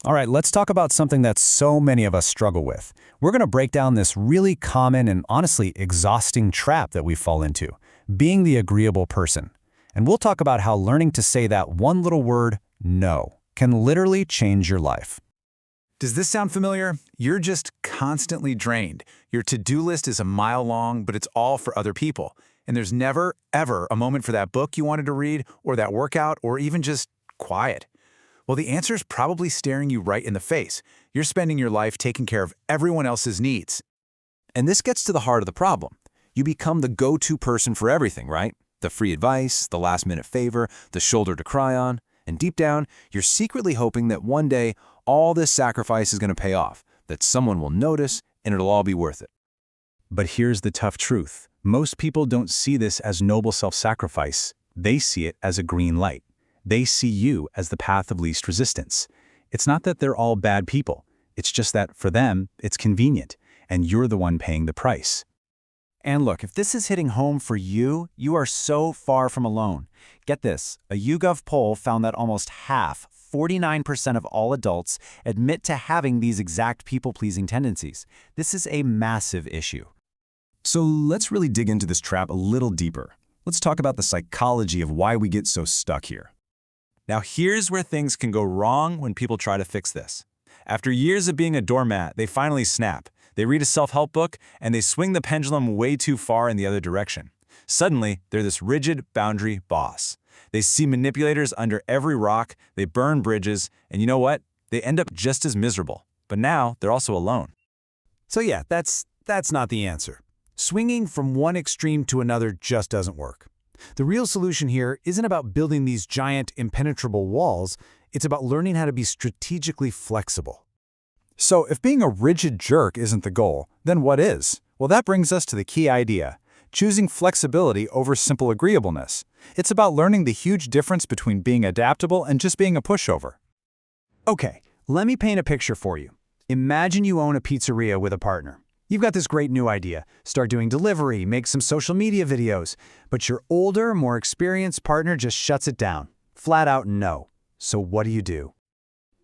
All right, let's talk about something that so many of us struggle with. We're going to break down this really common and honestly exhausting trap that we fall into, being the agreeable person. And we'll talk about how learning to say that one little word, no, can literally change your life. Does this sound familiar? You're just constantly drained. Your to-do list is a mile long, but it's all for other people. And there's never, ever a moment for that book you wanted to read, or that workout, or even just quiet. Well, the answer is probably staring you right in the face. You're spending your life taking care of everyone else's needs. And this gets to the heart of the problem. You become the go-to person for everything, right? The free advice, the last-minute favor, the shoulder to cry on. And deep down, you're secretly hoping that one day all this sacrifice is going to pay off, that someone will notice, and it'll all be worth it. But here's the tough truth. Most people don't see this as noble self-sacrifice. They see it as a green light. They see you as the path of least resistance. It's not that they're all bad people. It's just that, for them, it's convenient, and you're the one paying the price. And look, if this is hitting home for you, you are so far from alone. Get this, a YouGov poll found that almost half, 49% of all adults, admit to having these exact people-pleasing tendencies. This is a massive issue. So let's really dig into this trap a little deeper. Let's talk about the psychology of why we get so stuck here. Now here's where things can go wrong when people try to fix this. After years of being a doormat, they finally snap. They read a self-help book, and they swing the pendulum way too far in the other direction. Suddenly, they're this rigid boundary boss. They see manipulators under every rock, they burn bridges, and you know what? They end up just as miserable. But now, they're also alone. So yeah, that's not the answer. Swinging from one extreme to another just doesn't work. The real solution here isn't about building these giant, impenetrable walls. It's about learning how to be strategically flexible. So if being a rigid jerk isn't the goal, then what is? Well, that brings us to the key idea, choosing flexibility over simple agreeableness. It's about learning the huge difference between being adaptable and just being a pushover. Okay, let me paint a picture for you. Imagine you own a pizzeria with a partner. You've got this great new idea. Start doing delivery, make some social media videos. But your older, more experienced partner just shuts it down. Flat out no. So what do?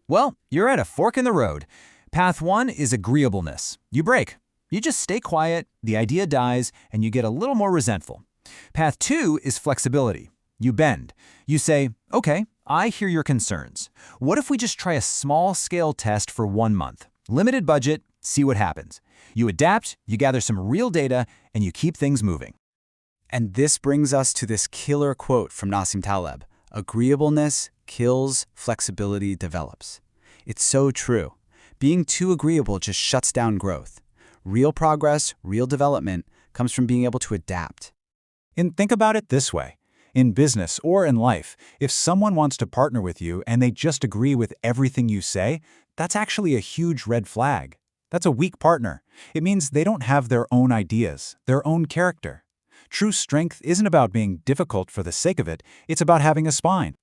Well, you're at a fork in the road. Path 1 is agreeableness. You break. You just stay quiet, the idea dies, and you get a little more resentful. Path 2 is flexibility. You bend. You say, okay, I hear your concerns. What if we just try a small-scale test for 1 month? Limited budget, see what happens. You adapt, you gather some real data, and you keep things moving. And this brings us to this killer quote from Nassim Taleb: agreeableness kills, flexibility develops. It's so true. Being too agreeable just shuts down growth. Real progress, real development comes from being able to adapt. And think about it this way. In business or in life, if someone wants to partner with you and they just agree with everything you say, that's actually a huge red flag. That's a weak partner. It means they don't have their own ideas, their own character. True strength isn't about being difficult for the sake of it, it's about having a spine.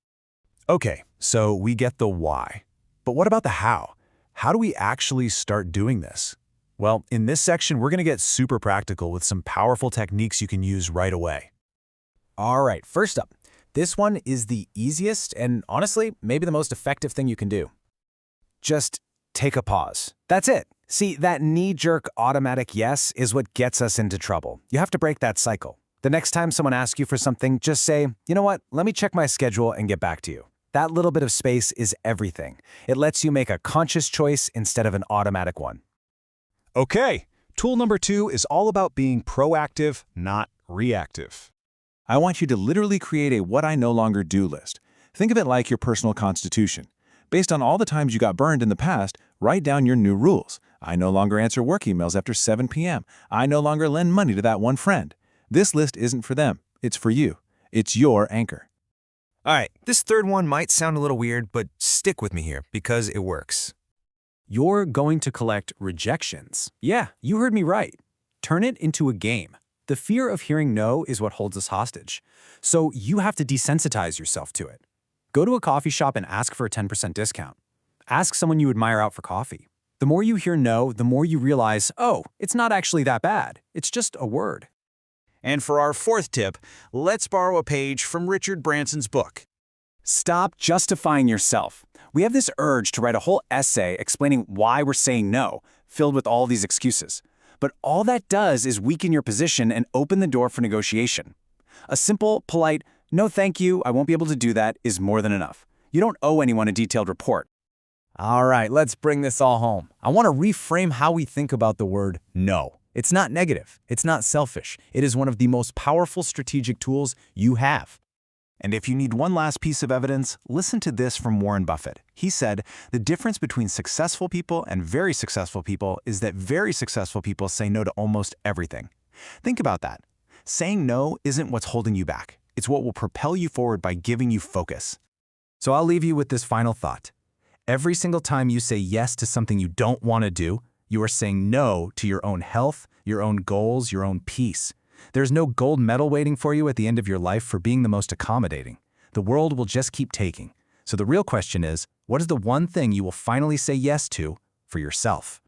Okay, so we get the why. But what about the how? How do we actually start doing this? Well, in this section, we're going to get super practical with some powerful techniques you can use right away. All right, first up, this one is the easiest and honestly, maybe the most effective thing you can do. Just take a pause. That's it. See, that knee-jerk automatic yes is what gets us into trouble. You have to break that cycle. The next time someone asks you for something, just say, you know what, let me check my schedule and get back to you. That little bit of space is everything. It lets you make a conscious choice instead of an automatic one. Okay, tool number 2 is all about being proactive, not reactive. I want you to literally create a what I no longer do list. Think of it like your personal constitution. Based on all the times you got burned in the past, write down your new rules. I no longer answer work emails after 7 p.m. I no longer lend money to that one friend. This list isn't for them. It's for you. It's your anchor. All right, this third one might sound a little weird, but stick with me here because it works. You're going to collect rejections. Yeah, you heard me right. Turn it into a game. The fear of hearing no is what holds us hostage. So you have to desensitize yourself to it. Go to a coffee shop and ask for a 10% discount. Ask someone you admire out for coffee. The more you hear no, the more you realize, oh, it's not actually that bad. It's just a word. And for our fourth tip, let's borrow a page from Richard Branson's book. Stop justifying yourself. We have this urge to write a whole essay explaining why we're saying no, filled with all these excuses. But all that does is weaken your position and open the door for negotiation. A simple, polite, "No thank you, I won't be able to do that," is more than enough. You don't owe anyone a detailed report. All right, let's bring this all home. I want to reframe how we think about the word no. It's not negative. It's not selfish. It is one of the most powerful strategic tools you have. And if you need one last piece of evidence, listen to this from Warren Buffett. He said, the difference between successful people and very successful people is that very successful people say no to almost everything. Think about that. Saying no isn't what's holding you back. It's what will propel you forward by giving you focus. So I'll leave you with this final thought. Every single time you say yes to something you don't want to do, you are saying no to your own health, your own goals, your own peace. There's no gold medal waiting for you at the end of your life for being the most accommodating. The world will just keep taking. So the real question is, what is the one thing you will finally say yes to for yourself?